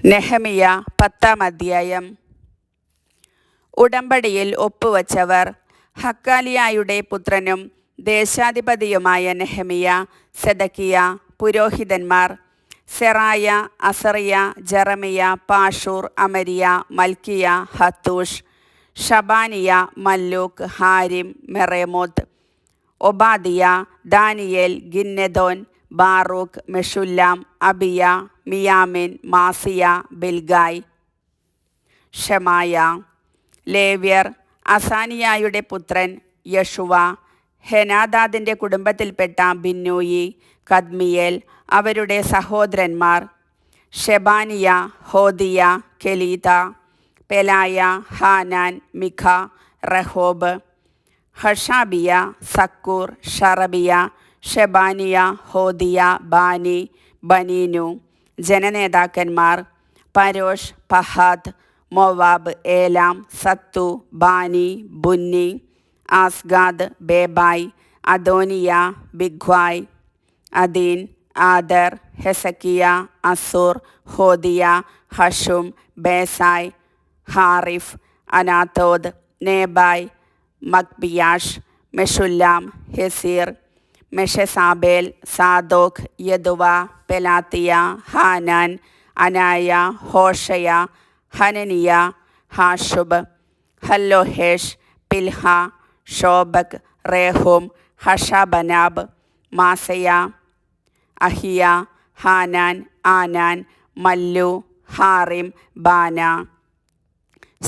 നെഹെമിയ 10-ാം അധ്യായം. ഉടമ്പടിയിൽ ഒപ്പുവച്ചവർ ഹക്കാലിയായുടെ പുത്രനും ദേശാധിപതിയുമായ നെഹെമിയ, സെദക്കിയ, പുരോഹിതന്മാർ Seraiah, Azariah, Jeremiah, Pashhur, Amariah, Malchijah, Hattush, Shebaniah, Malluch, Harim, Meremoth, Obadiah, Daniel, Ginnethon, Baruch, Meshullam, Abijah, മിയാമിൻ, Maaziah, Bilgai, Shemaiah. ലേവ്യർ അസാനിയായുടെ പുത്രൻ യശുവ, ഹെനാദാദിൻ്റെ കുടുംബത്തിൽപ്പെട്ട ബിന്നൂയി, കദ്മിയേൽ, അവരുടെ സഹോദരന്മാർ Shebaniah, Hodiah, Kelita, Pelaiah, Hanan, Mica, Rehob, Hashabiah, Zaccur, Sherebiah, Shebaniah, Hodiah, Bani, Beninu. ജനനേതാക്കന്മാർ Parosh, Pahath, Moab, Elam, Zattu, Bani, Bunni, Azgad, Bebai, Adonijah, Bigvai, Adin, Ater, Hezekiah, Azzur, Hodiah, Hashum, Bezai, Hariph, Anathoth, Nebai, Magpiash, Meshullam, Hezir, Meshezabel, Zadok, Jaddua, Pelatiah, Hanan, Anaiah, Hoshea, Hananiah, Hasshub, Hallohesh, Pilha, Shobek, Rehum, Hashabnah, Maaseiah, Ahijah, Hanan, Anan, Malluch, Harim, Baanah.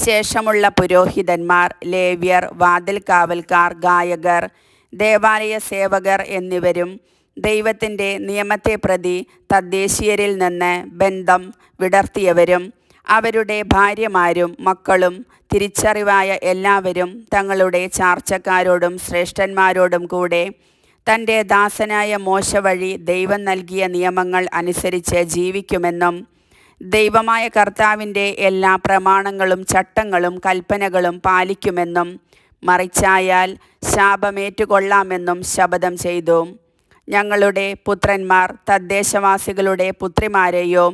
ശേഷമുള്ള പുരോഹിതന്മാർ, ലേവ്യർ, വാതിൽ കാവൽക്കാർ, ഗായകർ, ദേവാലയ സേവകർ എന്നിവരും ദൈവത്തിൻ്റെ നിയമത്തെ പ്രതി തദ്ദേശീയരിൽ നിന്ന് ബന്ധം വിടർത്തിയവരും അവരുടെ ഭാര്യമാരും മക്കളും തിരിച്ചറിവായ എല്ലാവരും തങ്ങളുടെ ചാർച്ചക്കാരോടും ശ്രേഷ്ഠന്മാരോടും കൂടെ തൻ്റെ ദാസനായ മോശ വഴി ദൈവം നൽകിയ നിയമങ്ങൾ അനുസരിച്ച് ജീവിക്കുമെന്നും ദൈവമായ കർത്താവിൻ്റെ എല്ലാ പ്രമാണങ്ങളും ചട്ടങ്ങളും കൽപ്പനകളും പാലിക്കുമെന്നും മറിച്ചായാൽ ശാപമേറ്റുകൊള്ളാമെന്നും ശപഥം ചെയ്തു. ഞങ്ങളുടെ പുത്രന്മാർ തദ്ദേശവാസികളുടെ പുത്രിമാരെയോ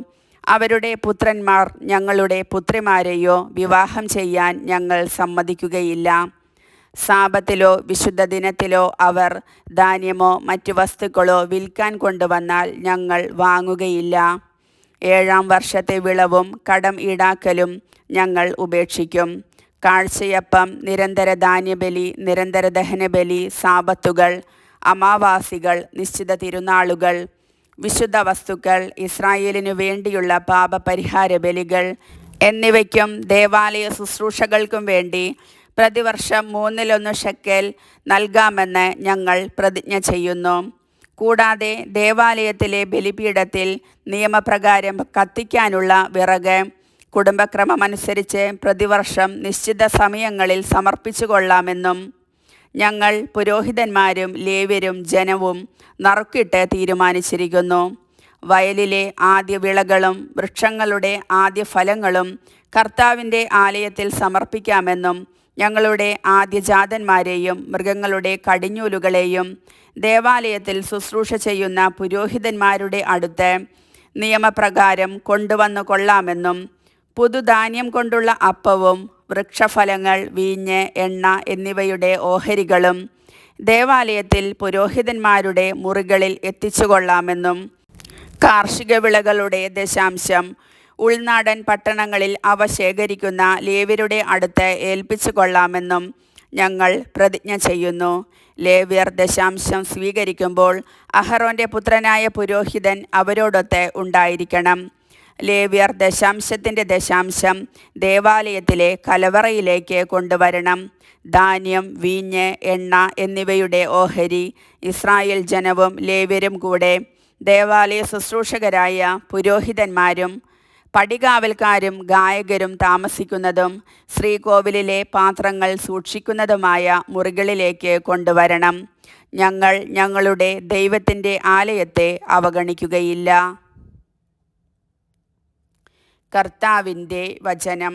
അവരുടെ പുത്രന്മാർ ഞങ്ങളുടെ പുത്രിമാരെയോ വിവാഹം ചെയ്യാൻ ഞങ്ങൾ സമ്മതിക്കുകയില്ല. സാബത്തിലോ വിശുദ്ധ ദിനത്തിലോ അവർ ധാന്യമോ മറ്റു വസ്തുക്കളോ വിൽക്കാൻ കൊണ്ടുവന്നാൽ ഞങ്ങൾ വാങ്ങുകയില്ല. 7-ാം വർഷത്തെ വിളവും കടം ഈടാക്കലും ഞങ്ങൾ ഉപേക്ഷിക്കും. കാഴ്ചയപ്പം, നിരന്തര ധാന്യബലി, നിരന്തര ദഹനബലി, സാബത്തുകൾ, അമാവാസികൾ, നിശ്ചിത തിരുനാളുകൾ, വിശുദ്ധ വസ്തുക്കൾ, ഇസ്രായേലിനു വേണ്ടിയുള്ള പാപപരിഹാര ബലികൾ എന്നിവയ്ക്കും ദേവാലയ ശുശ്രൂഷകൾക്കും വേണ്ടി പ്രതിവർഷം 1/3 ഷെക്കേൽ നൽകാമെന്ന് ഞങ്ങൾ പ്രതിജ്ഞ ചെയ്യുന്നു. കൂടാതെ ദേവാലയത്തിലെ ബലിപീഠത്തിൽ നിയമപ്രകാരം കത്തിക്കാനുള്ള വിറക് കുടുംബക്രമമനുസരിച്ച് പ്രതിവർഷം നിശ്ചിത സമയങ്ങളിൽ സമർപ്പിച്ചു കൊള്ളാമെന്നും ഞങ്ങൾ പുരോഹിതന്മാരും ലേവ്യരും ജനവും നറുക്കിട്ട് തീരുമാനിച്ചിരിക്കുന്നു. വയലിലെ ആദ്യ വിളകളും വൃക്ഷങ്ങളുടെ ആദ്യ ഫലങ്ങളും കർത്താവിൻ്റെ ആലയത്തിൽ സമർപ്പിക്കാമെന്നും ഞങ്ങളുടെ ആദ്യജാതന്മാരെയും മൃഗങ്ങളുടെ കടിഞ്ഞൂലുകളെയും ദേവാലയത്തിൽ ശുശ്രൂഷ ചെയ്യുന്ന പുരോഹിതന്മാരുടെ അടുത്ത് നിയമപ്രകാരം കൊണ്ടുവന്നു കൊള്ളാമെന്നും പുതുധാന്യം കൊണ്ടുള്ള അപ്പവും വൃക്ഷഫലങ്ങൾ, വീഞ്ഞ്, എണ്ണ എന്നിവയുടെ ഓഹരികളും ദേവാലയത്തിൽ പുരോഹിതന്മാരുടെ മുറികളിൽ എത്തിച്ചുകൊള്ളാമെന്നും കാർഷിക വിളകളുടെ ദശാംശം ഉൾനാടൻ പട്ടണങ്ങളിൽ അവ ശേഖരിക്കുന്ന ലേവ്യരുടെ അടുത്ത് ഏൽപ്പിച്ചു കൊള്ളാമെന്നും ഞങ്ങൾ പ്രതിജ്ഞ ചെയ്യുന്നു. ലേവ്യർ ദശാംശം സ്വീകരിക്കുമ്പോൾ അഹറോൻ്റെ പുത്രനായ പുരോഹിതൻ അവരോടൊത്ത് ഉണ്ടായിരിക്കണം. ലേവ്യർ ദശാംശത്തിൻ്റെ ദശാംശം ദേവാലയത്തിലെ കലവറയിലേക്ക് കൊണ്ടുവരണം. ധാന്യം, വീഞ്ഞ്, എണ്ണ എന്നിവയുടെ ഓഹരി ഇസ്രായേൽ ജനവും ലേവ്യരും കൂടെ ദേവാലയ ശുശ്രൂഷകരായ പുരോഹിതന്മാരും പടികാവൽക്കാരും ഗായകരും താമസിക്കുന്നതും ശ്രീകോവിലിലെ പാത്രങ്ങൾ സൂക്ഷിക്കുന്നതുമായ മുറികളിലേക്ക് കൊണ്ടുവരണം. ഞങ്ങൾ ഞങ്ങളുടെ ദൈവത്തിൻ്റെ ആലയത്തെ അവഗണിക്കുകയില്ല. കർത്താവിൻ്റെ വചനം.